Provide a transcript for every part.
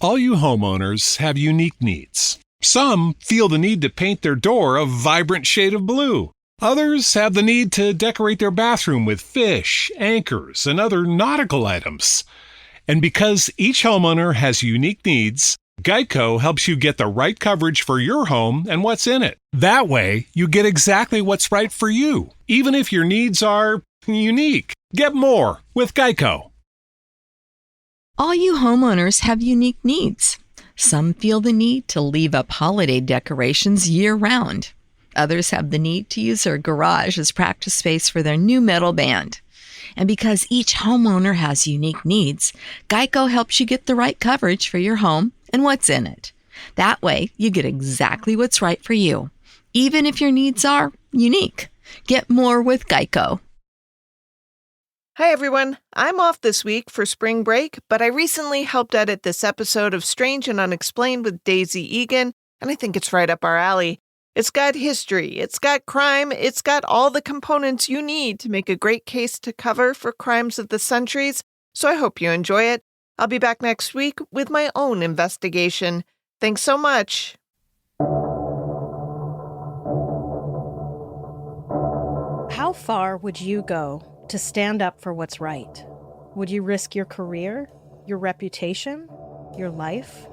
All you homeowners have unique needs. Some feel the need to paint their door a vibrant shade of blue. Others have the need to decorate their bathroom with fish, anchors, and other nautical items. And because each homeowner has unique needs, Geico helps you get the right coverage for your home and what's in it. That way, you get exactly what's right for you, even if your needs are unique. Get more with Geico. All you homeowners have unique needs. Some feel the need to leave up holiday decorations year-round. Others have the need to use their garage as practice space for their new metal band. And because each homeowner has unique needs, Geico helps you get the right coverage for your home and what's in it. That way, you get exactly what's right for you, even if your needs are unique. Get more with Geico. Hi, everyone. I'm off this week for spring break, but I recently helped edit this episode of Strange And Unexplained with Daisy Eagan, and I think it's right up our alley. It's got history, it's got crime, it's got all the components you need to make a great case to cover for crimes of the centuries, so I hope you enjoy it. I'll be back next week with my own investigation. Thanks so much. How far would you go to stand up for what's right? Would you risk your career, your reputation, your life?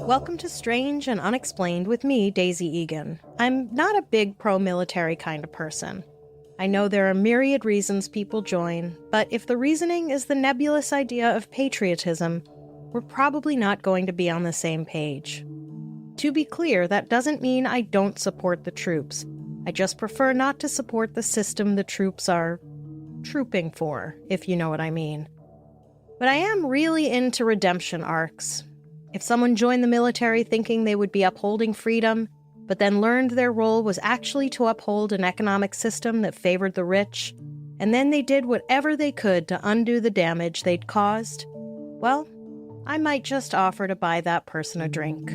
Welcome to Strange and Unexplained with me, Daisy Eagan. I'm not a big pro-military kind of person. I know there are myriad reasons people join, but if the reasoning is the nebulous idea of patriotism, we're probably not going to be on the same page. To be clear, that doesn't mean I don't support the troops. I just prefer not to support the system the troops are trooping for, if you know what I mean. But I am really into redemption arcs. If someone joined the military thinking they would be upholding freedom, but then learned their role was actually to uphold an economic system that favored the rich, and then they did whatever they could to undo the damage they'd caused, well, I might just offer to buy that person a drink.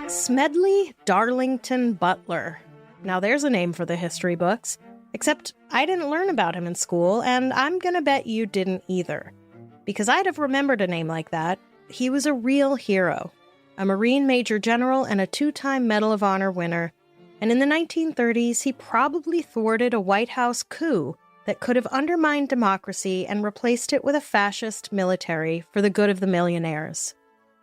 Smedley Darlington Butler. Now there's a name for the history books, except I didn't learn about him in school, and I'm gonna bet you didn't either. Because I'd have remembered a name like that. He was a real hero, a Marine Major General and a 2-time Medal of Honor winner, and in the 1930s he probably thwarted a White House coup that could have undermined democracy and replaced it with a fascist military for the good of the millionaires.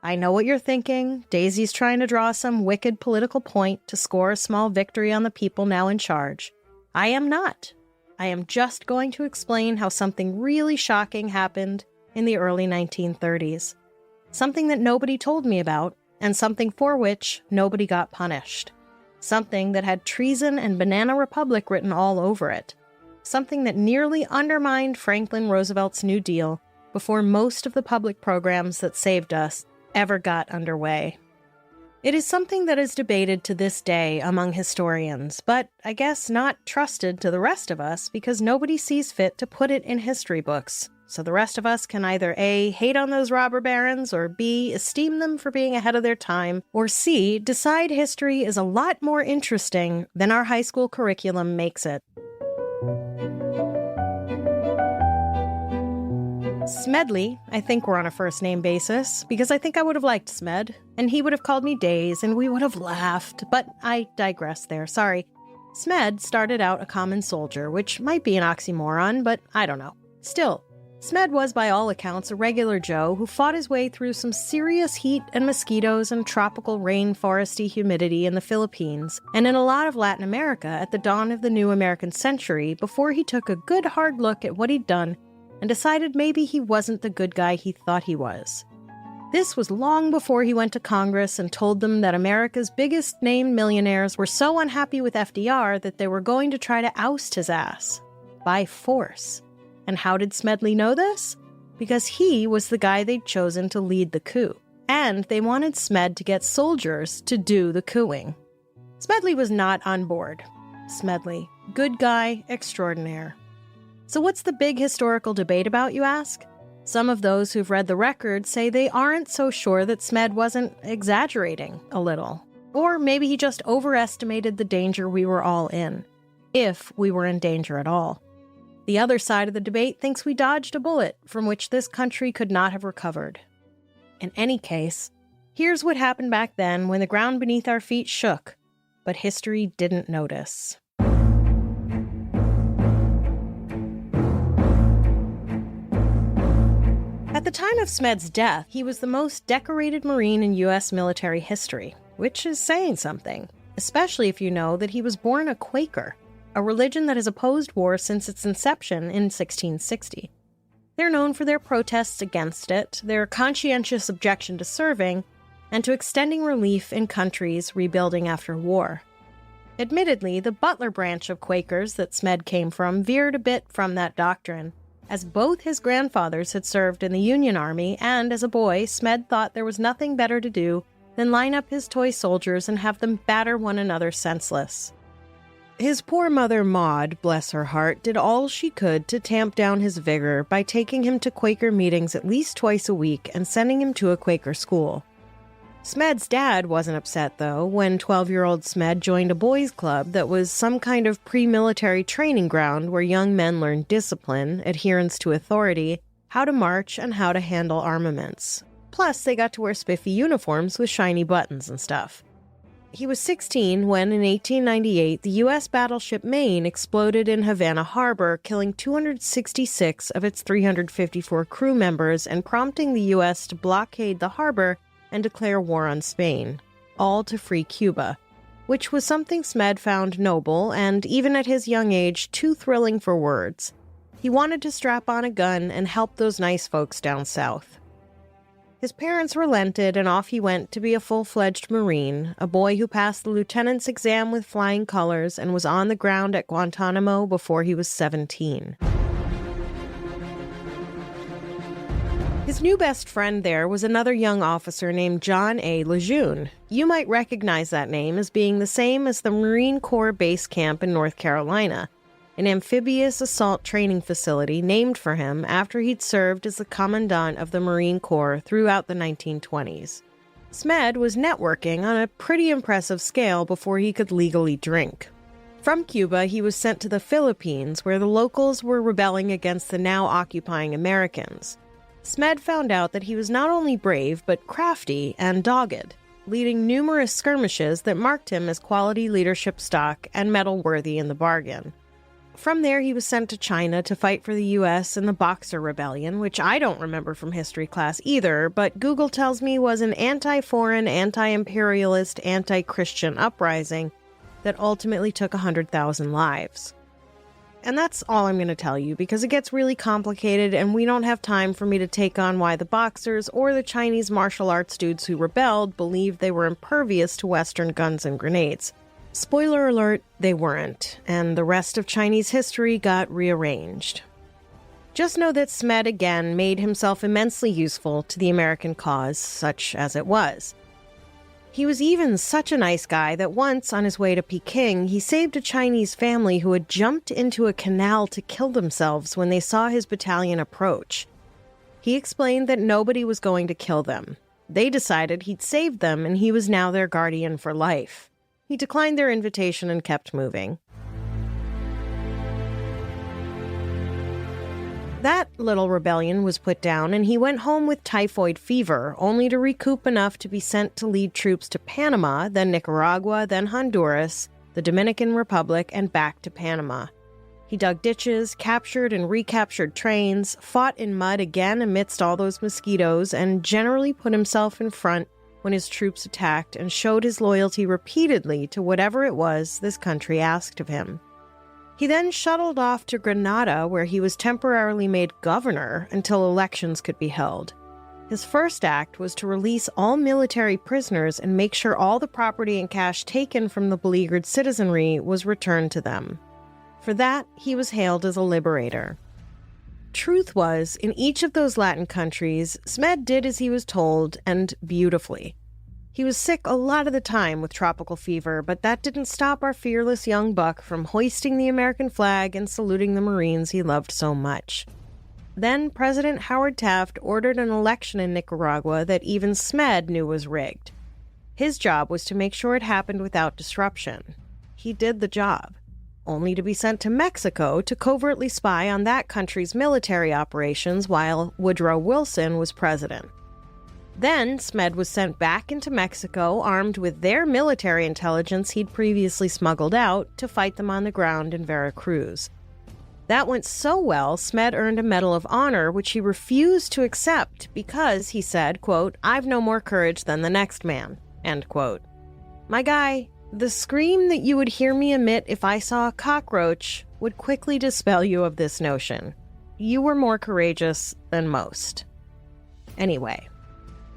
I know what you're thinking. Daisy's trying to draw some wicked political point to score a small victory on the people now in charge. I am not. I am just going to explain how something really shocking happened in the early 1930s. Something that nobody told me about, and something for which nobody got punished. Something that had treason and Banana Republic written all over it. Something that nearly undermined Franklin Roosevelt's New Deal before most of the public programs that saved us ever got underway. It is something that is debated to this day among historians, but I guess not trusted to the rest of us because nobody sees fit to put it in history books. So the rest of us can either A, hate on those robber barons, or B, esteem them for being ahead of their time, or C, decide history is a lot more interesting than our high school curriculum makes it. Smedley, I think we're on a first-name basis, because I think I would have liked Smed, and he would have called me Days, and we would have laughed, but I digress there, sorry. Smed started out a common soldier, which might be an oxymoron, but I don't know. Still, Smed was by all accounts a regular Joe who fought his way through some serious heat and mosquitoes and tropical rainforesty humidity in the Philippines, and in a lot of Latin America at the dawn of the new American century before he took a good hard look at what he'd done and decided maybe he wasn't the good guy he thought he was. This was long before he went to Congress and told them that America's biggest named millionaires were so unhappy with FDR that they were going to try to oust his ass. By force. And how did Smedley know this? Because he was the guy they'd chosen to lead the coup. And they wanted Smed to get soldiers to do the cooing. Smedley was not on board. Smedley, good guy extraordinaire. So what's the big historical debate about, you ask? Some of those who've read the record say they aren't so sure that Smed wasn't exaggerating a little. Or maybe he just overestimated the danger we were all in, if we were in danger at all. The other side of the debate thinks we dodged a bullet from which this country could not have recovered. In any case, here's what happened back then when the ground beneath our feet shook, but history didn't notice. At the time of Smed's death, he was the most decorated Marine in U.S. military history, which is saying something, especially if you know that he was born a Quaker, a religion that has opposed war since its inception in 1660. They're known for their protests against it, their conscientious objection to serving, and to extending relief in countries rebuilding after war. Admittedly, the Butler branch of Quakers that Smed came from veered a bit from that doctrine, as both his grandfathers had served in the Union Army, and as a boy, Smed thought there was nothing better to do than line up his toy soldiers and have them batter one another senseless. His poor mother Maud, bless her heart, did all she could to tamp down his vigor by taking him to Quaker meetings at least twice a week and sending him to a Quaker school. Smed's dad wasn't upset, though, when 12-year-old Smed joined a boys' club that was some kind of pre-military training ground where young men learned discipline, adherence to authority, how to march, and how to handle armaments. Plus, they got to wear spiffy uniforms with shiny buttons and stuff. He was 16 when, in 1898, the U.S. battleship Maine exploded in Havana Harbor, killing 266 of its 354 crew members and prompting the U.S. to blockade the harbor and declare war on Spain, all to free Cuba, which was something Smed found noble and, even at his young age, too thrilling for words. He wanted to strap on a gun and help those nice folks down south. His parents relented, and off he went to be a full-fledged Marine, a boy who passed the lieutenant's exam with flying colors and was on the ground at Guantanamo before he was 17. His new best friend there was another young officer named John A. Lejeune. You might recognize that name as being the same as the Marine Corps base camp in North Carolina, an amphibious assault training facility named for him after he'd served as the commandant of the Marine Corps throughout the 1920s. Smed was networking on a pretty impressive scale before he could legally drink. From Cuba, he was sent to the Philippines, where the locals were rebelling against the now occupying Americans. Smed found out that he was not only brave, but crafty and dogged, leading numerous skirmishes that marked him as quality leadership stock and medal-worthy in the bargain. From there, he was sent to China to fight for the U.S. in the Boxer Rebellion, which I don't remember from history class either, but Google tells me was an anti-foreign, anti-imperialist, anti-Christian uprising that ultimately took 100,000 lives. And that's all I'm going to tell you, because it gets really complicated and we don't have time for me to take on why the Boxers or the Chinese martial arts dudes who rebelled believed they were impervious to Western guns and grenades. Spoiler alert, they weren't, and the rest of Chinese history got rearranged. Just know that Smed again made himself immensely useful to the American cause, such as it was. He was even such a nice guy that once, on his way to Peking, he saved a Chinese family who had jumped into a canal to kill themselves when they saw his battalion approach. He explained that nobody was going to kill them. They decided he'd saved them, and he was now their guardian for life. He declined their invitation and kept moving. That little rebellion was put down, and he went home with typhoid fever, only to recoup enough to be sent to lead troops to Panama, then Nicaragua, then Honduras, the Dominican Republic, and back to Panama. He dug ditches, captured and recaptured trains, fought in mud again amidst all those mosquitoes, and generally put himself in front when his troops attacked, and showed his loyalty repeatedly to whatever it was this country asked of him. He then shuttled off to Grenada, where he was temporarily made governor until elections could be held. His first act was to release all military prisoners and make sure all the property and cash taken from the beleaguered citizenry was returned to them. For that, he was hailed as a liberator. Truth was, in each of those Latin countries, Smed did as he was told, and beautifully. He was sick a lot of the time with tropical fever, but that didn't stop our fearless young buck from hoisting the American flag and saluting the Marines he loved so much. Then President Howard Taft ordered an election in Nicaragua that even Smed knew was rigged. His job was to make sure it happened without disruption. He did the job, only to be sent to Mexico to covertly spy on that country's military operations while Woodrow Wilson was president. Then Smed was sent back into Mexico armed with their military intelligence he'd previously smuggled out to fight them on the ground in Veracruz. That went so well, Smed earned a Medal of Honor, which he refused to accept because, he said, quote, "I've no more courage than the next man," end quote. My guy, the scream that you would hear me emit if I saw a cockroach would quickly dispel you of this notion. You were more courageous than most. Anyway,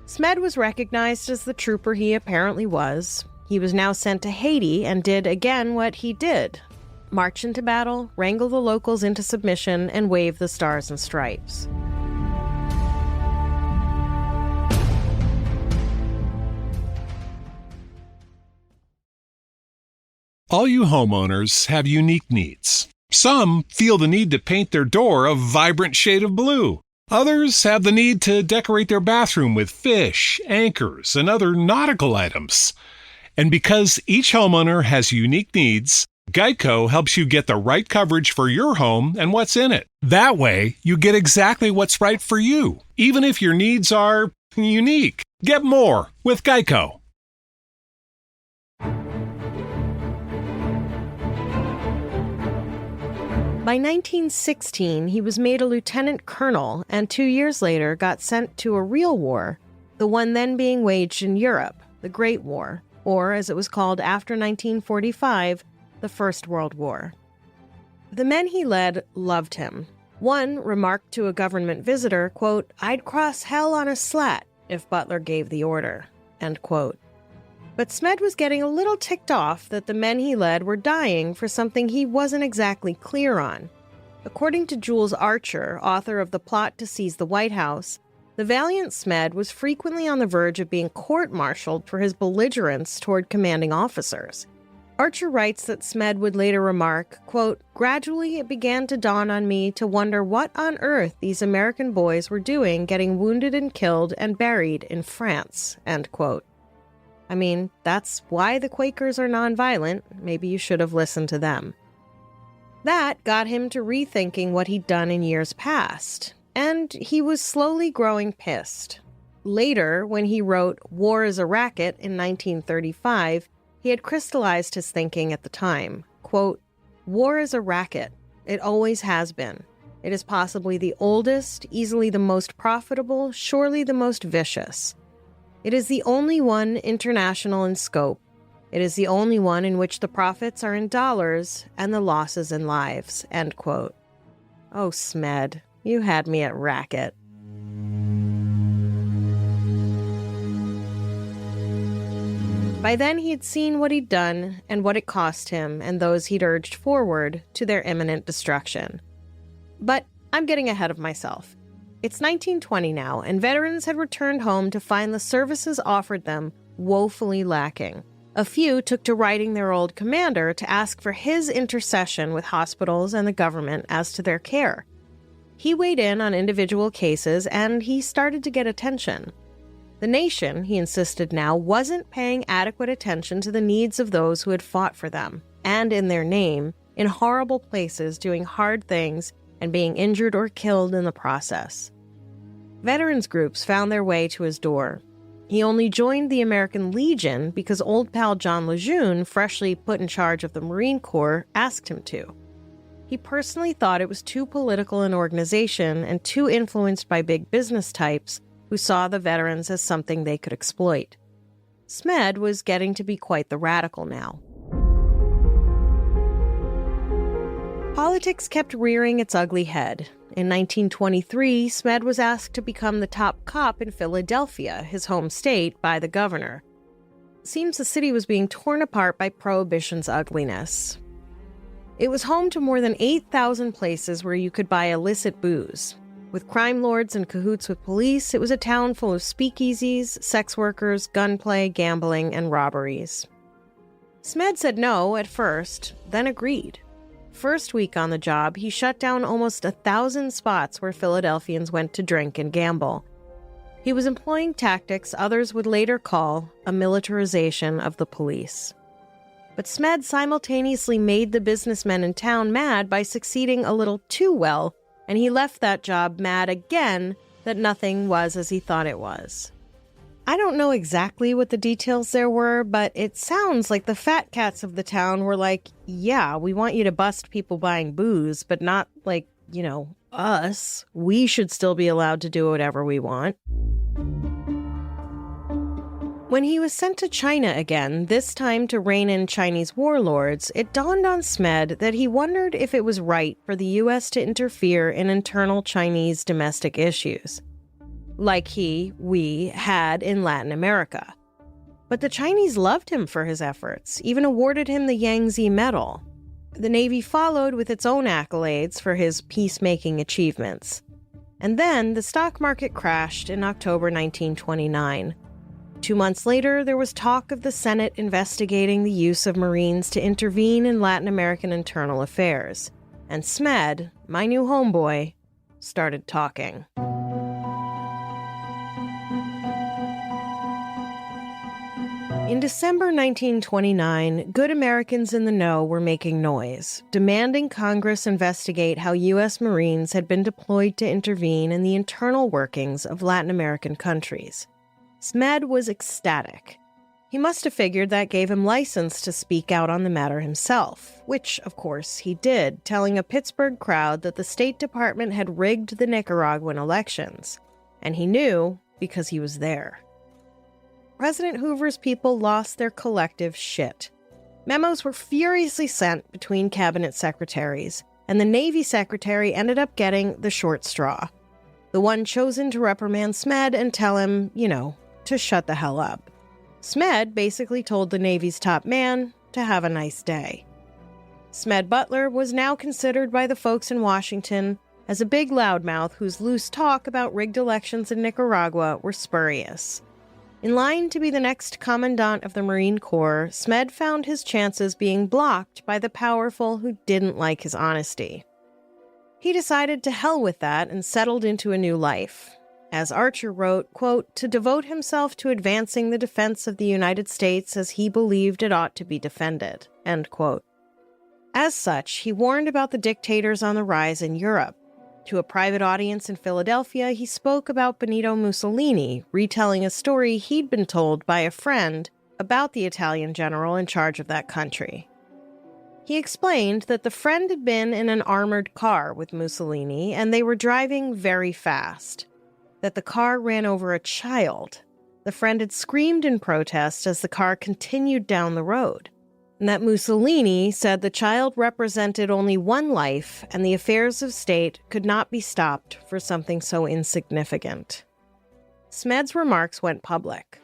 Smed was recognized as the trooper he apparently was. He was now sent to Haiti and did again what he did: march into battle, wrangle the locals into submission, and wave the stars and stripes. All you homeowners have unique needs. Some feel the need to paint their door a vibrant shade of blue. Others have the need to decorate their bathroom with fish, anchors, and other nautical items. And because each homeowner has unique needs, Geico helps you get the right coverage for your home and what's in it. That way, you get exactly what's right for you, even if your needs are unique. Get more with Geico. By 1916, he was made a lieutenant colonel and 2 years later got sent to a real war, the one then being waged in Europe, the Great War, or as it was called after 1945, the First World War. The men he led loved him. One remarked to a government visitor, quote, "I'd cross hell on a slat if Butler gave the order," end quote. But Smed was getting a little ticked off that the men he led were dying for something he wasn't exactly clear on. According to Jules Archer, author of The Plot to Seize the White House, the valiant Smed was frequently on the verge of being court-martialed for his belligerence toward commanding officers. Archer writes that Smed would later remark, quote, "Gradually it began to dawn on me to wonder what on earth these American boys were doing getting wounded and killed and buried in France," end quote. I mean, that's why the Quakers are nonviolent. Maybe you should have listened to them. That got him to rethinking what he'd done in years past, and he was slowly growing pissed. Later, when he wrote War is a Racket in 1935, he had crystallized his thinking at the time. Quote, "War is a racket. It always has been. It is possibly the oldest, easily the most profitable, surely the most vicious. It is the only one international in scope. It is the only one in which the profits are in dollars and the losses in lives," end quote. Oh, Smed, you had me at racket. By then, he'd seen what he'd done and what it cost him and those he'd urged forward to their imminent destruction. But I'm getting ahead of myself. It's 1920 now, and veterans had returned home to find the services offered them woefully lacking. A few took to writing their old commander to ask for his intercession with hospitals and the government as to their care. He weighed in on individual cases, and he started to get attention. The nation, he insisted now, wasn't paying adequate attention to the needs of those who had fought for them, and in their name, in horrible places doing hard things and being injured or killed in the process. Veterans groups found their way to his door. He only joined the American Legion because old pal John Lejeune, freshly put in charge of the Marine Corps, asked him to. He personally thought it was too political an organization and too influenced by big business types who saw the veterans as something they could exploit. Smed was getting to be quite the radical now. Politics kept rearing its ugly head. In 1923, Smed was asked to become the top cop in Philadelphia, his home state, by the governor. It seems the city was being torn apart by Prohibition's ugliness. It was home to more than 8,000 places where you could buy illicit booze. With crime lords in cahoots with police, it was a town full of speakeasies, sex workers, gunplay, gambling, and robberies. Smed said no at first, then agreed. First week on the job, he shut down almost 1,000 spots where Philadelphians went to drink and gamble. He was employing tactics others would later call a militarization of the police. But Smed simultaneously made the businessmen in town mad by succeeding a little too well, and he left that job mad again that nothing was as he thought it was. I don't know exactly what the details there were, but it sounds like the fat cats of the town were like, yeah, we want you to bust people buying booze, but not like, us. We should still be allowed to do whatever we want. When he was sent to China again, this time to rein in Chinese warlords, it dawned on Smed that he wondered if it was right for the U.S. to interfere in internal Chinese domestic issues, like we had in Latin America. But the Chinese loved him for his efforts, even awarded him the Yangtze Medal. The Navy followed with its own accolades for his peacemaking achievements. And then the stock market crashed in October 1929. 2 months later, there was talk of the Senate investigating the use of Marines to intervene in Latin American internal affairs. And Smed, my new homeboy, started talking. In December 1929, good Americans in the know were making noise, demanding Congress investigate how U.S. Marines had been deployed to intervene in the internal workings of Latin American countries. Smed was ecstatic. He must have figured that gave him license to speak out on the matter himself, which, of course, he did, telling a Pittsburgh crowd that the State Department had rigged the Nicaraguan elections. And he knew because he was there. President Hoover's people lost their collective shit. Memos were furiously sent between cabinet secretaries, and the Navy secretary ended up getting the short straw. The one chosen to reprimand Smed and tell him, to shut the hell up. Smed basically told the Navy's top man to have a nice day. Smedley Butler was now considered by the folks in Washington as a big loudmouth whose loose talk about rigged elections in Nicaragua were spurious. In line to be the next commandant of the Marine Corps, Smed found his chances being blocked by the powerful who didn't like his honesty. He decided to hell with that and settled into a new life. As Archer wrote, quote, to devote himself to advancing the defense of the United States as he believed it ought to be defended, end quote. As such, he warned about the dictators on the rise in Europe. To a private audience in Philadelphia, he spoke about Benito Mussolini, retelling a story he'd been told by a friend about the Italian general in charge of that country. He explained that the friend had been in an armored car with Mussolini, and they were driving very fast. That the car ran over a child. The friend had screamed in protest as the car continued down the road. And that Mussolini said the child represented only one life, and the affairs of state could not be stopped for something so insignificant. Smed's remarks went public.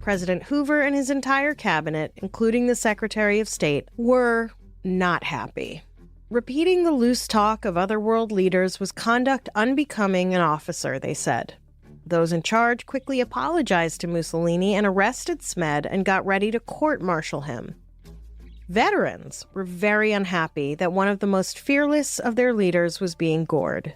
President Hoover and his entire cabinet, including the Secretary of State, were not happy. Repeating the loose talk of other world leaders was conduct unbecoming an officer, they said. Those in charge quickly apologized to Mussolini and arrested Smed and got ready to court-martial him. Veterans were very unhappy that one of the most fearless of their leaders was being gored.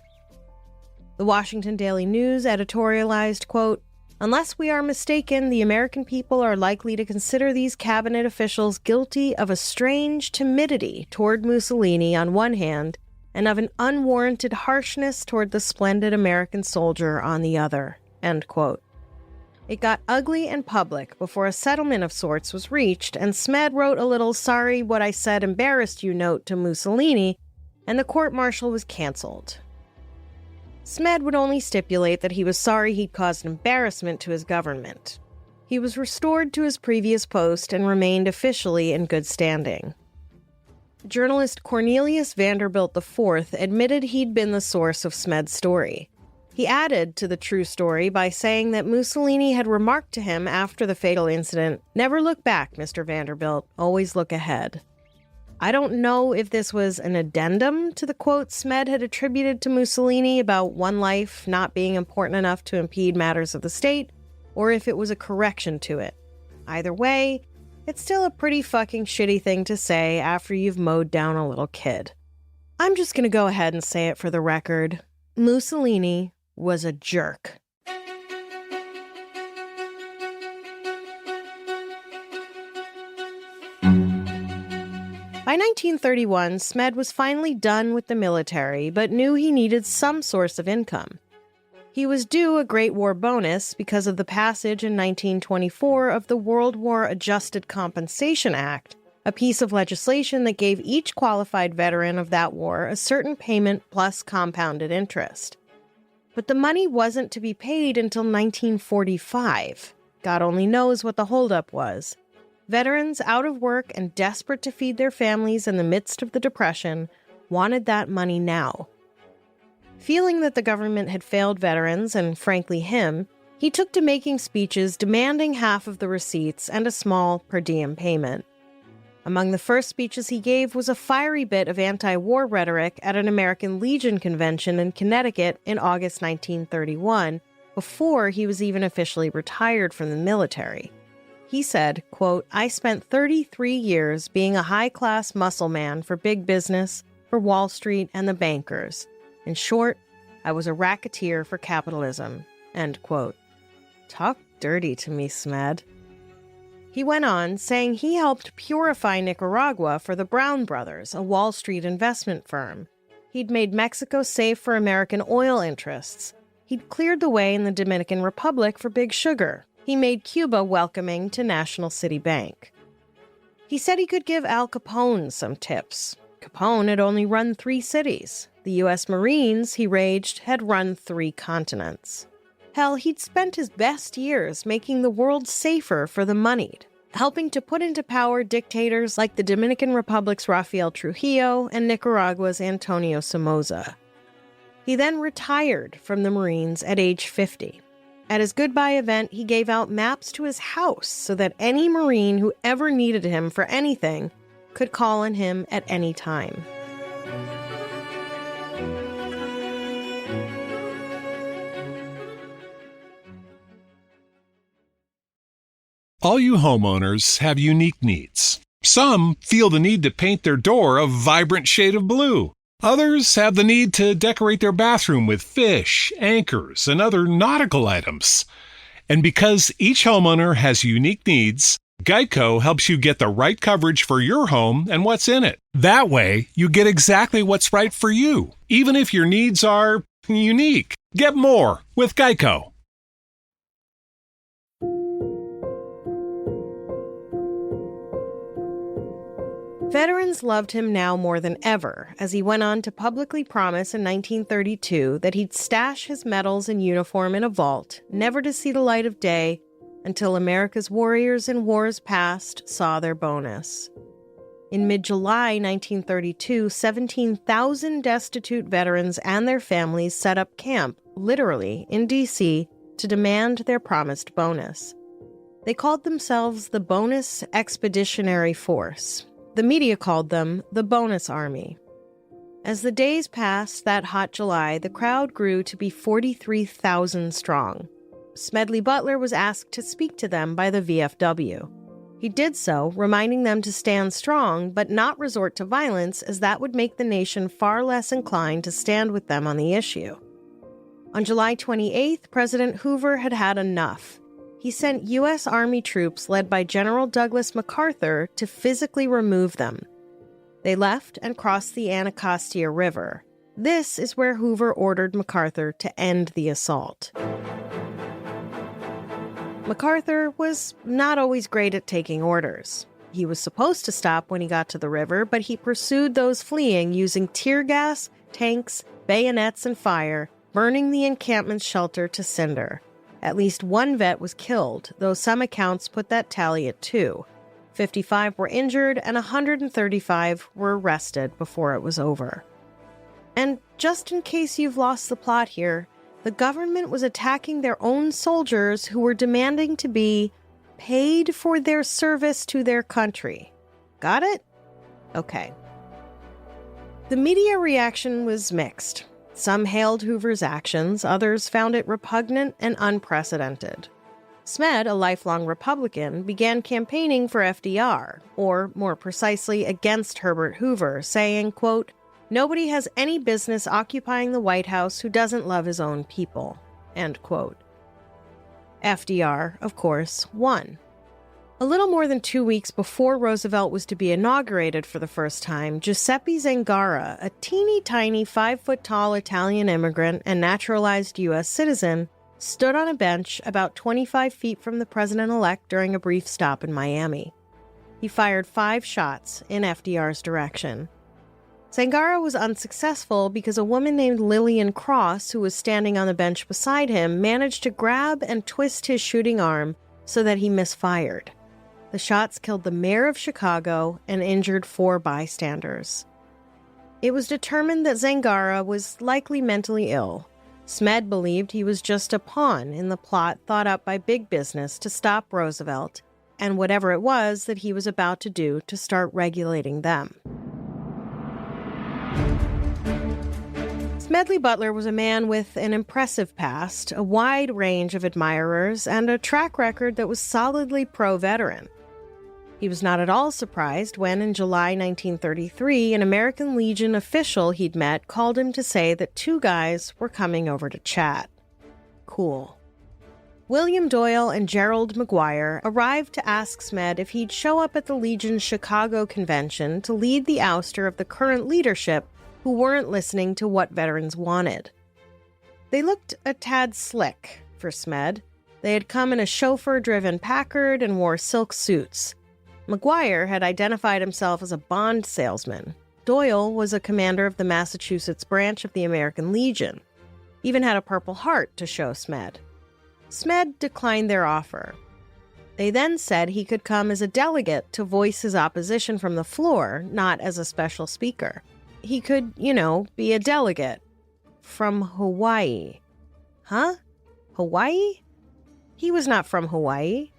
The Washington Daily News editorialized, quote, unless we are mistaken, the American people are likely to consider these cabinet officials guilty of a strange timidity toward Mussolini on one hand, and of an unwarranted harshness toward the splendid American soldier on the other, end quote. It got ugly and public before a settlement of sorts was reached, and Smed wrote a little sorry what I said embarrassed you note to Mussolini, and the court-martial was canceled. Smed would only stipulate that he was sorry he'd caused embarrassment to his government. He was restored to his previous post and remained officially in good standing. Journalist Cornelius Vanderbilt IV admitted he'd been the source of Smed's story. He added to the true story by saying that Mussolini had remarked to him after the fatal incident, "Never look back, Mr. Vanderbilt, always look ahead." I don't know if this was an addendum to the quote Smed had attributed to Mussolini about one life not being important enough to impede matters of the state, or if it was a correction to it. Either way, it's still a pretty fucking shitty thing to say after you've mowed down a little kid. I'm just gonna go ahead and say it for the record. Mussolini was a jerk. By 1931, Smed was finally done with the military, but knew he needed some source of income. He was due a Great War bonus because of the passage in 1924 of the World War Adjusted Compensation Act, a piece of legislation that gave each qualified veteran of that war a certain payment plus compounded interest. But the money wasn't to be paid until 1945. God only knows what the holdup was. Veterans out of work and desperate to feed their families in the midst of the Depression wanted that money now. Feeling that the government had failed veterans, and frankly him, he took to making speeches demanding half of the receipts and a small per diem payment. Among the first speeches he gave was a fiery bit of anti-war rhetoric at an American Legion convention in Connecticut in August 1931, before he was even officially retired from the military. He said, quote, "I spent 33 years being a high-class muscle man for big business, for Wall Street and the bankers. In short, I was a racketeer for capitalism." End quote. Talk dirty to me, Smed. He went on, saying he helped purify Nicaragua for the Brown Brothers, a Wall Street investment firm. He'd made Mexico safe for American oil interests. He'd cleared the way in the Dominican Republic for Big Sugar. He made Cuba welcoming to National City Bank. He said he could give Al Capone some tips. Capone had only run 3 cities. The U.S. Marines, he raged, had run 3 continents. Hell, he'd spent his best years making the world safer for the moneyed, helping to put into power dictators like the Dominican Republic's Rafael Trujillo and Nicaragua's Antonio Somoza. He then retired from the Marines at age 50. At his goodbye event, he gave out maps to his house so that any Marine who ever needed him for anything could call on him at any time. All you homeowners have unique needs. Some feel the need to paint their door a vibrant shade of blue. Others have the need to decorate their bathroom with fish, anchors, and other nautical items. And because each homeowner has unique needs, Geico helps you get the right coverage for your home and what's in it. That way, you get exactly what's right for you, even if your needs are unique. Get more with Geico. Veterans loved him now more than ever, as he went on to publicly promise in 1932 that he'd stash his medals and uniform in a vault, never to see the light of day, until America's warriors in wars past saw their bonus. In mid-July 1932, 17,000 destitute veterans and their families set up camp, literally, in D.C., to demand their promised bonus. They called themselves the Bonus Expeditionary Force. The media called them the Bonus Army. As the days passed that hot July, the crowd grew to be 43,000 strong. Smedley Butler was asked to speak to them by the VFW. He did so, reminding them to stand strong but not resort to violence, as that would make the nation far less inclined to stand with them on the issue. On July 28th, President Hoover had had enough. He sent U.S. Army troops led by General Douglas MacArthur to physically remove them. They left and crossed the Anacostia River. This is where Hoover ordered MacArthur to end the assault. MacArthur was not always great at taking orders. He was supposed to stop when he got to the river, but he pursued those fleeing using tear gas, tanks, bayonets, and fire, burning the encampment's shelter to cinder. At least 1 vet was killed, though some accounts put that tally at 2. 55 were injured, and 135 were arrested before it was over. And just in case you've lost the plot here, the government was attacking their own soldiers who were demanding to be paid for their service to their country. Got it? Okay. The media reaction was mixed. Some hailed Hoover's actions, others found it repugnant and unprecedented. Smed, a lifelong Republican, began campaigning for FDR, or more precisely, against Herbert Hoover, saying, quote, "Nobody has any business occupying the White House who doesn't love his own people," end quote. FDR, of course, won. A little more than 2 weeks before Roosevelt was to be inaugurated for the first time, Giuseppe Zangara, a teeny-tiny 5-foot-tall Italian immigrant and naturalized U.S. citizen, stood on a bench about 25 feet from the president-elect during a brief stop in Miami. He fired 5 shots in FDR's direction. Zangara was unsuccessful because a woman named Lillian Cross, who was standing on the bench beside him, managed to grab and twist his shooting arm so that he misfired. The shots killed the mayor of Chicago and injured 4 bystanders. It was determined that Zangara was likely mentally ill. Smed believed he was just a pawn in the plot thought up by big business to stop Roosevelt, and whatever it was that he was about to do to start regulating them. Smedley Butler was a man with an impressive past, a wide range of admirers, and a track record that was solidly pro-veteran. He was not at all surprised when, in July 1933, an American Legion official he'd met called him to say that 2 guys were coming over to chat. Cool. William Doyle and Gerald McGuire arrived to ask Smed if he'd show up at the Legion's Chicago convention to lead the ouster of the current leadership who weren't listening to what veterans wanted. They looked a tad slick for Smed. They had come in a chauffeur-driven Packard and wore silk suits. McGuire had identified himself as a bond salesman. Doyle was a commander of the Massachusetts branch of the American Legion. Even had a Purple Heart to show Smed. Smed declined their offer. They then said he could come as a delegate to voice his opposition from the floor, not as a special speaker. He could, be a delegate. From Hawaii. Huh? Hawaii? He was not from Hawaii.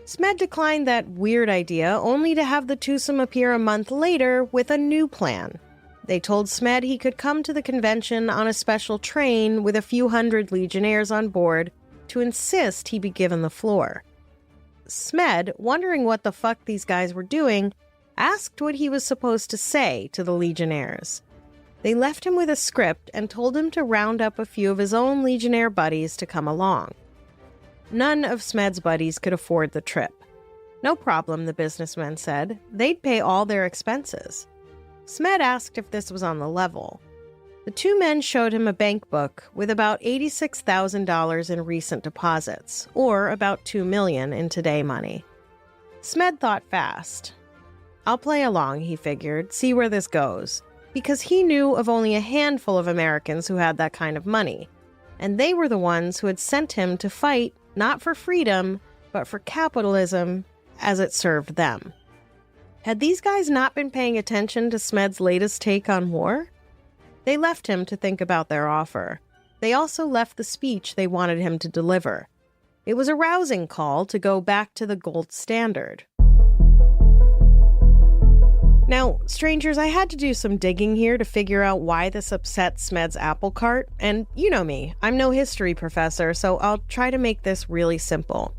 Smed declined that weird idea, only to have the twosome appear a month later with a new plan. They told Smed he could come to the convention on a special train with a few hundred Legionnaires on board to insist he be given the floor. Smed, wondering what the fuck these guys were doing, asked what he was supposed to say to the Legionnaires. They left him with a script and told him to round up a few of his own Legionnaire buddies to come along. None of Smed's buddies could afford the trip. No problem, the businessmen said. They'd pay all their expenses. Smed asked if this was on the level. The 2 men showed him a bank book with about $86,000 in recent deposits, or about $2 million in today money. Smed thought fast. I'll play along, he figured, see where this goes, because he knew of only a handful of Americans who had that kind of money, and they were the ones who had sent him to fight not for freedom, but for capitalism as it served them. Had these guys not been paying attention to Smed's latest take on war? They left him to think about their offer. They also left the speech they wanted him to deliver. It was a rousing call to go back to the gold standard. Now, strangers, I had to do some digging here to figure out why this upset Smed's apple cart, and you know me, I'm no history professor, so I'll try to make this really simple.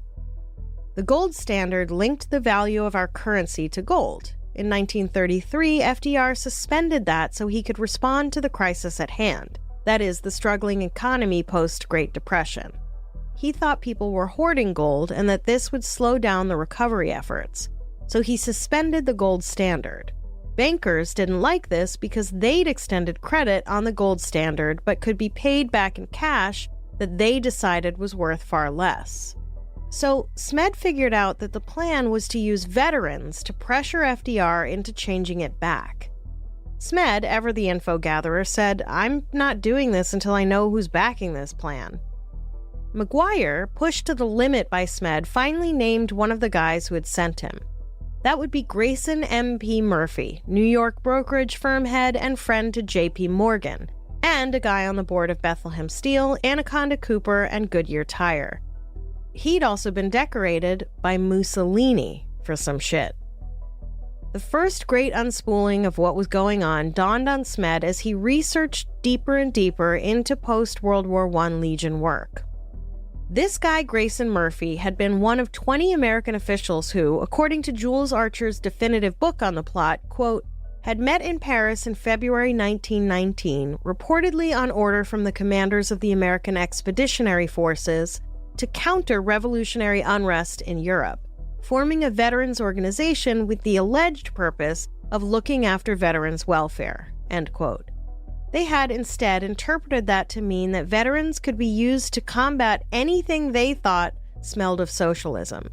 The gold standard linked the value of our currency to gold. In 1933, FDR suspended that so he could respond to the crisis at hand, that is, the struggling economy post-Great Depression. He thought people were hoarding gold and that this would slow down the recovery efforts, so he suspended the gold standard. Bankers didn't like this because they'd extended credit on the gold standard but could be paid back in cash that they decided was worth far less. So Smed figured out that the plan was to use veterans to pressure FDR into changing it back. Smed, ever the info gatherer, said, "I'm not doing this until I know who's backing this plan." McGuire, pushed to the limit by Smed, finally named one of the guys who had sent him. That would be Grayson M.P. Murphy, New York brokerage firm head and friend to J.P. Morgan, and a guy on the board of Bethlehem Steel, Anaconda Cooper, and Goodyear Tire. He'd also been decorated by Mussolini for some shit. The first great unspooling of what was going on dawned on Smed as he researched deeper and deeper into post-World War I Legion work. This guy, Grayson Murphy, had been one of 20 American officials who, according to Jules Archer's definitive book on the plot, quote, had met in Paris in February 1919, reportedly on order from the commanders of the American Expeditionary Forces, to counter revolutionary unrest in Europe, forming a veterans organization with the alleged purpose of looking after veterans' welfare, end quote. They had instead interpreted that to mean that veterans could be used to combat anything they thought smelled of socialism.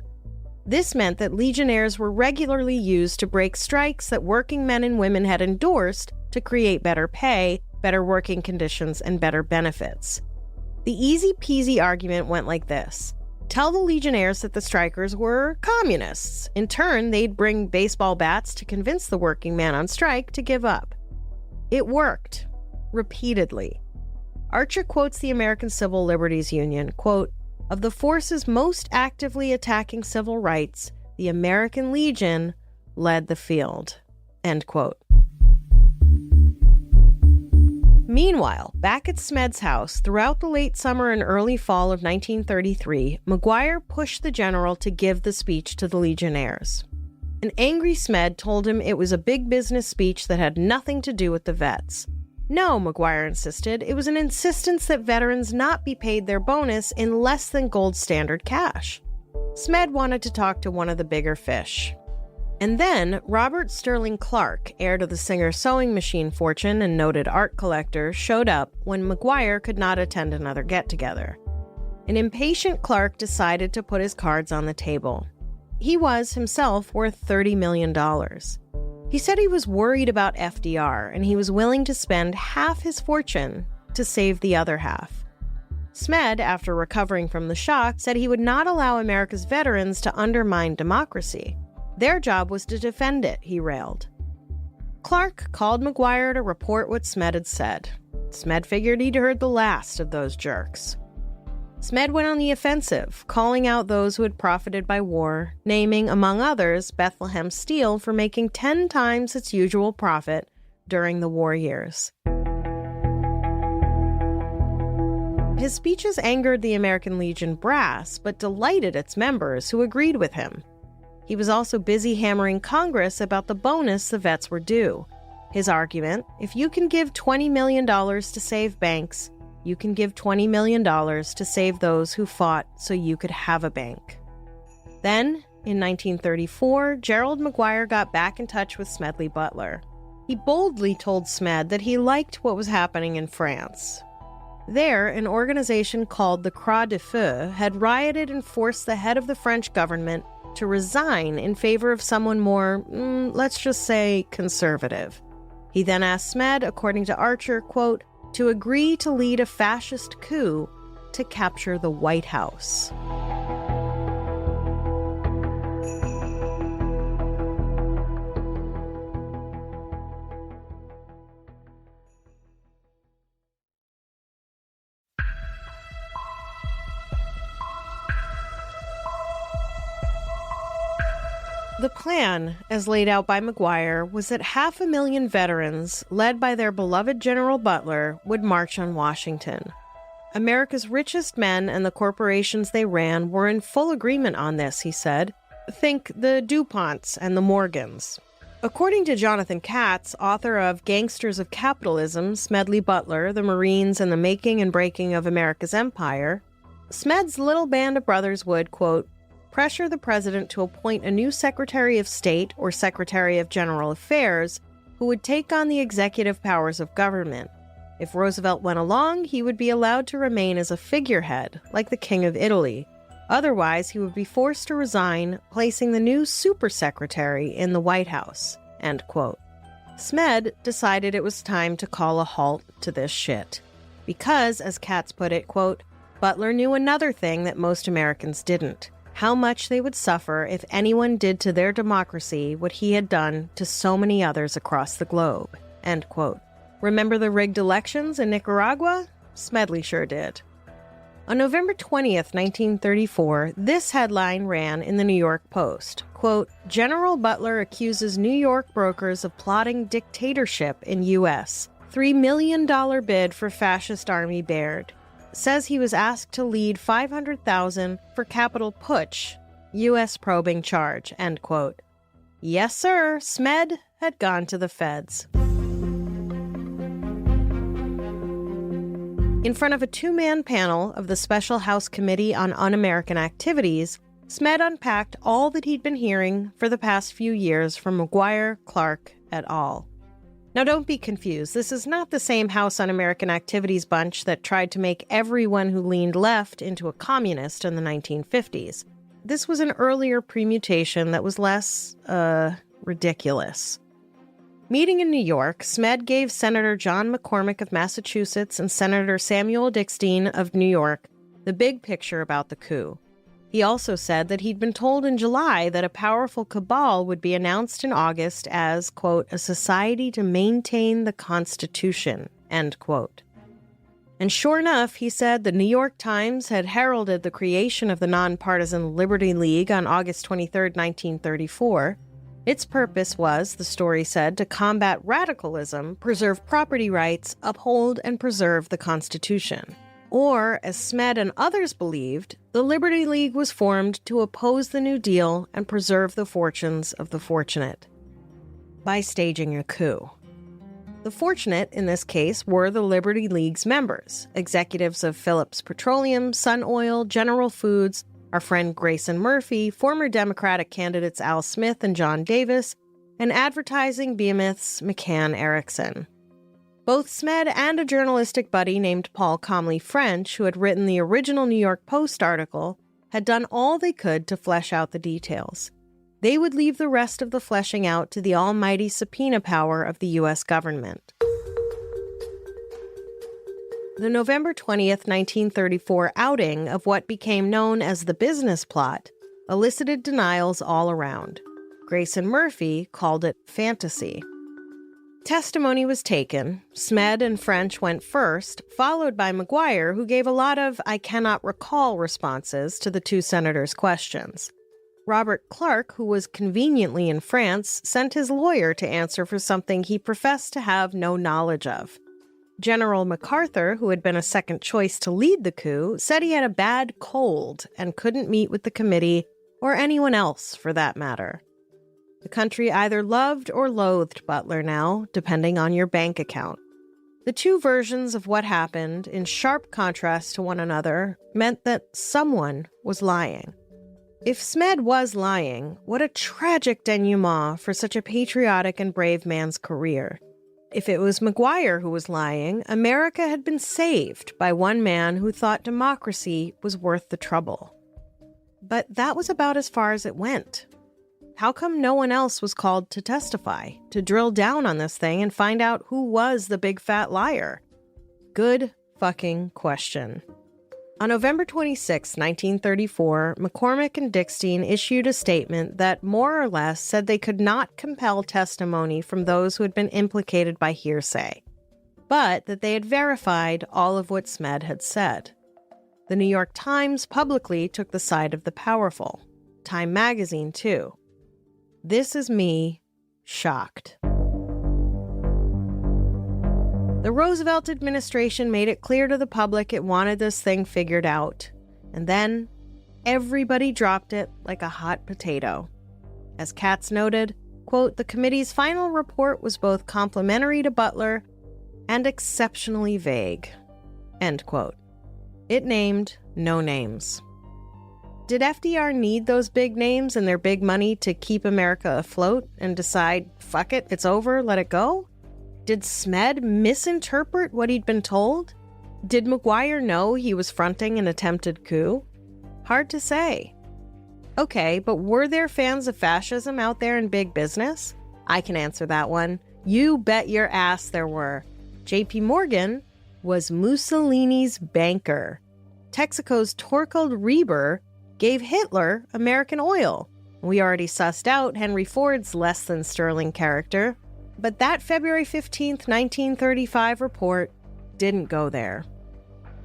This meant that legionnaires were regularly used to break strikes that working men and women had endorsed to create better pay, better working conditions, and better benefits. The easy-peasy argument went like this. Tell the legionnaires that the strikers were communists. In turn, they'd bring baseball bats to convince the working man on strike to give up. It worked. Repeatedly. Archer quotes the American Civil Liberties Union, quote, of the forces most actively attacking civil rights, the American Legion led the field, end quote. Meanwhile, back at Smed's house, throughout the late summer and early fall of 1933, McGuire pushed the general to give the speech to the Legionnaires. An angry Smed told him it was a big business speech that had nothing to do with the vets. No, McGuire insisted, it was an insistence that veterans not be paid their bonus in less than gold standard cash. Smed wanted to talk to one of the bigger fish. And then, Robert Sterling Clark, heir to the Singer sewing machine fortune and noted art collector, showed up when McGuire could not attend another get-together. An impatient Clark decided to put his cards on the table. He was, himself, worth $30 million. He said he was worried about FDR, and he was willing to spend half his fortune to save the other half. Smed, after recovering from the shock, said he would not allow America's veterans to undermine democracy. Their job was to defend it, he railed. Clark called McGuire to report what Smed had said. Smed figured he'd heard the last of those jerks. Smed went on the offensive, calling out those who had profited by war, naming, among others, Bethlehem Steel for making 10 times its usual profit during the war years. His speeches angered the American Legion brass, but delighted its members who agreed with him. He was also busy hammering Congress about the bonus the vets were due. His argument, if you can give $20 million to save banks, you can give $20 million to save those who fought so you could have a bank. Then, in 1934, Gerald McGuire got back in touch with Smedley Butler. He boldly told Smed that he liked what was happening in France. There, an organization called the Croix de Feu had rioted and forced the head of the French government to resign in favor of someone more, let's just say, conservative. He then asked Smed, according to Archer, quote, to agree to lead a fascist coup to capture the White House. The plan, as laid out by McGuire, was that 500,000 veterans, led by their beloved General Butler, would march on Washington. America's richest men and the corporations they ran were in full agreement on this, he said. Think the DuPonts and the Morgans. According to Jonathan Katz, author of Gangsters of Capitalism, Smedley Butler, the Marines, and the Making and Breaking of America's Empire, Smed's little band of brothers would, quote, pressure the president to appoint a new Secretary of State or Secretary of General Affairs who would take on the executive powers of government. If Roosevelt went along, he would be allowed to remain as a figurehead, like the King of Italy. Otherwise, he would be forced to resign, placing the new super secretary in the White House, end quote. Smed decided it was time to call a halt to this shit. Because, as Katz put it, quote, Butler knew another thing that most Americans didn't. How much they would suffer if anyone did to their democracy what he had done to so many others across the globe, end quote. Remember the rigged elections in Nicaragua? Smedley sure did. On November 20th, 1934, this headline ran in the New York Post, quote, General Butler accuses New York brokers of plotting dictatorship in U.S. $3 million bid for fascist army bared. says he was asked to lead 500,000 for capital putsch, U.S. probing charge, end quote. Yes, sir, Smed had gone to the feds. In front of a two-man panel of the Special House Committee on Un-American Activities, Smed unpacked all that he'd been hearing for the past few years from McGuire, Clark, et al. Now don't be confused, this is not the same House Un-American Activities bunch that tried to make everyone who leaned left into a communist in the 1950s. This was an earlier permutation that was less, ridiculous. Meeting in New York, Smed gave Senator John McCormack of Massachusetts and Senator Samuel Dickstein of New York the big picture about the coup. He also said that he'd been told in July that a powerful cabal would be announced in August as, quote, a society to maintain the Constitution, end quote. And sure enough, he said the New York Times had heralded the creation of the nonpartisan Liberty League on August 23, 1934. Its purpose was, the story said, to combat radicalism, preserve property rights, uphold and preserve the Constitution. Or, as Smed and others believed, the Liberty League was formed to oppose the New Deal and preserve the fortunes of the fortunate by staging a coup. The fortunate, in this case, were the Liberty League's members, executives of Phillips Petroleum, Sun Oil, General Foods, our friend Grayson Murphy, former Democratic candidates Al Smith and John Davis, and advertising behemoths McCann Erickson. Both Smed and a journalistic buddy named Paul Comley French, who had written the original New York Post article, had done all they could to flesh out the details. They would leave the rest of the fleshing out to the almighty subpoena power of the U.S. government. The November 20th, 1934 outing of what became known as the business plot elicited denials all around. Grayson Murphy called it fantasy. Testimony was taken. Smed and French went first, followed by McGuire, who gave a lot of I cannot recall responses to the two senators' questions. Robert Clark, who was conveniently in France, sent his lawyer to answer for something he professed to have no knowledge of. General MacArthur, who had been a second choice to lead the coup, said he had a bad cold and couldn't meet with the committee or anyone else for that matter. The country either loved or loathed Butler now, depending on your bank account. The two versions of what happened, in sharp contrast to one another, meant that someone was lying. If Smed was lying, what a tragic denouement for such a patriotic and brave man's career. If it was McGuire who was lying, America had been saved by one man who thought democracy was worth the trouble. But that was about as far as it went. How come no one else was called to testify, to drill down on this thing and find out who was the big fat liar? Good fucking question. On November 26, 1934, McCormack and Dickstein issued a statement that more or less said they could not compel testimony from those who had been implicated by hearsay, but that they had verified all of what Smed had said. The New York Times publicly took the side of the powerful. Time magazine, too. This is me, shocked. The Roosevelt administration made it clear to the public it wanted this thing figured out. And then, everybody dropped it like a hot potato. As Katz noted, quote, the committee's final report was both complimentary to Butler and exceptionally vague, end quote. It named no names. Did FDR need those big names and their big money to keep America afloat and decide, fuck it, it's over, let it go? Did Smed misinterpret what he'd been told? Did McGuire know he was fronting an attempted coup? Hard to say. Okay, but were there fans of fascism out there in big business? I can answer that one. You bet your ass there were. J.P. Morgan was Mussolini's banker. Texaco's Torkel Reber gave Hitler American oil. We already sussed out Henry Ford's less than sterling character. But that February 15th, 1935 report didn't go there.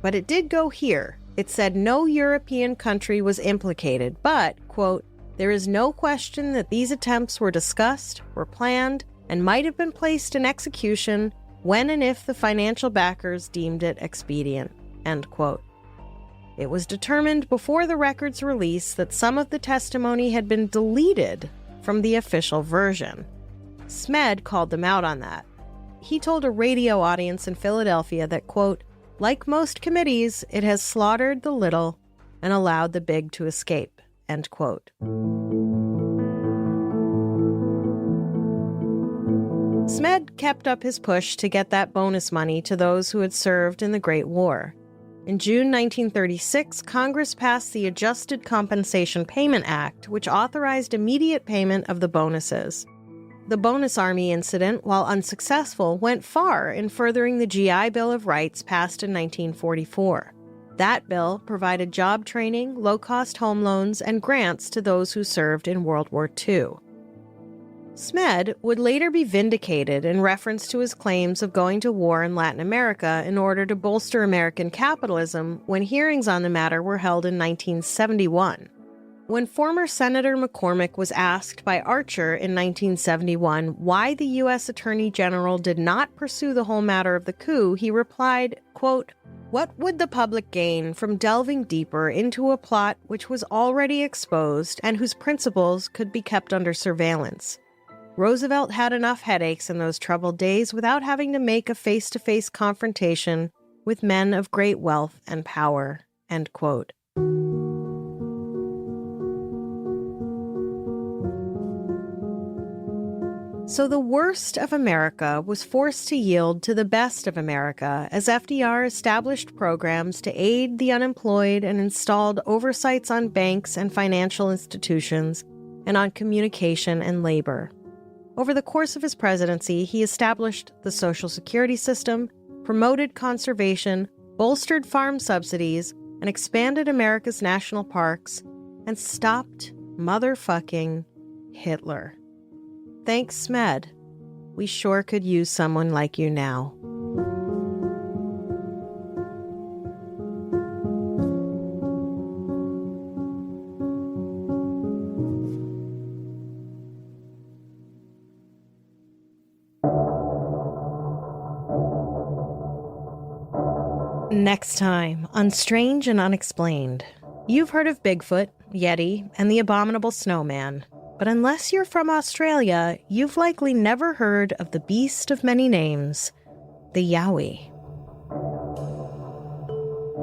But it did go here. It said no European country was implicated, but, quote, there is no question that these attempts were discussed, were planned, and might have been placed in execution when and if the financial backers deemed it expedient, end quote. It was determined before the record's release that some of the testimony had been deleted from the official version. Smed called them out on that. He told a radio audience in Philadelphia that, quote, like most committees, it has slaughtered the little and allowed the big to escape, end quote. Smed kept up his push to get that bonus money to those who had served in the Great War. In June 1936, Congress passed the Adjusted Compensation Payment Act, which authorized immediate payment of the bonuses. The Bonus Army incident, while unsuccessful, went far in furthering the GI Bill of Rights passed in 1944. That bill provided job training, low-cost home loans, and grants to those who served in World War II. Smed would later be vindicated in reference to his claims of going to war in Latin America in order to bolster American capitalism when hearings on the matter were held in 1971. When former Senator McCormick was asked by Archer in 1971 why the U.S. Attorney General did not pursue the whole matter of the coup, he replied, quote, "What would the public gain from delving deeper into a plot which was already exposed and whose principles could be kept under surveillance? Roosevelt had enough headaches in those troubled days without having to make a face-to-face confrontation with men of great wealth and power," end quote. So the worst of America was forced to yield to the best of America as FDR established programs to aid the unemployed and installed oversights on banks and financial institutions and on communication and labor. Over the course of his presidency, he established the Social Security system, promoted conservation, bolstered farm subsidies, and expanded America's national parks, and stopped motherfucking Hitler. Thanks, Smed. We sure could use someone like you now. Next time on Strange and Unexplained. You've heard of Bigfoot, Yeti, and the Abominable Snowman. But unless you're from Australia, you've likely never heard of the beast of many names, the Yowie.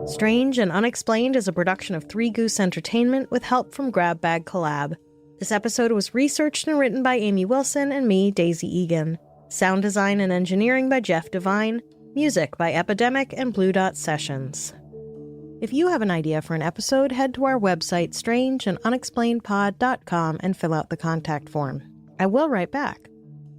Strange and Unexplained is a production of Three Goose Entertainment with help from Grab Bag Collab. This episode was researched and written by Amy Wilson and me, Daisy Eagan. Sound design and engineering by Jeff Devine. Music by Epidemic and Blue Dot Sessions. If you have an idea for an episode, head to our website, strangeandunexplainedpod.com, and fill out the contact form. I will write back.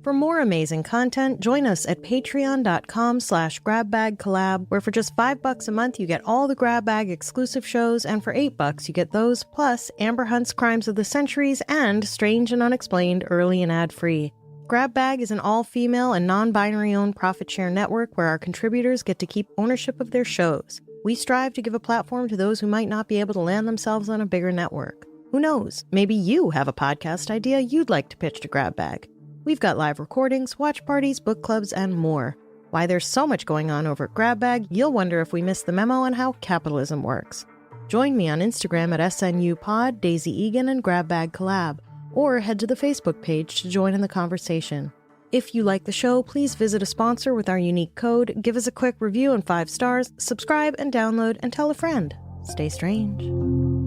For more amazing content, join us at patreon.com/grabbagcollab, where for just $5 a month you get all the Grab Bag exclusive shows, and for $8 you get those, plus Amber Hunt's Crimes of the Centuries and Strange and Unexplained early and ad-free. Grab Bag is an all-female and non-binary owned profit share network where our contributors get to keep ownership of their shows. We strive to give a platform to those who might not be able to land themselves on a bigger network. Who knows? Maybe you have a podcast idea you'd like to pitch to Grab Bag. We've got live recordings, watch parties, book clubs, and more. Why there's so much going on over at Grab Bag, you'll wonder if we missed the memo on how capitalism works. Join me on Instagram at SNUPod, Daisy Eagan, and Grab Bag Collab, or head to the Facebook page to join in the conversation. If you like the show, please visit a sponsor with our unique code, give us a quick review and 5 stars, subscribe and download, and tell a friend. Stay strange.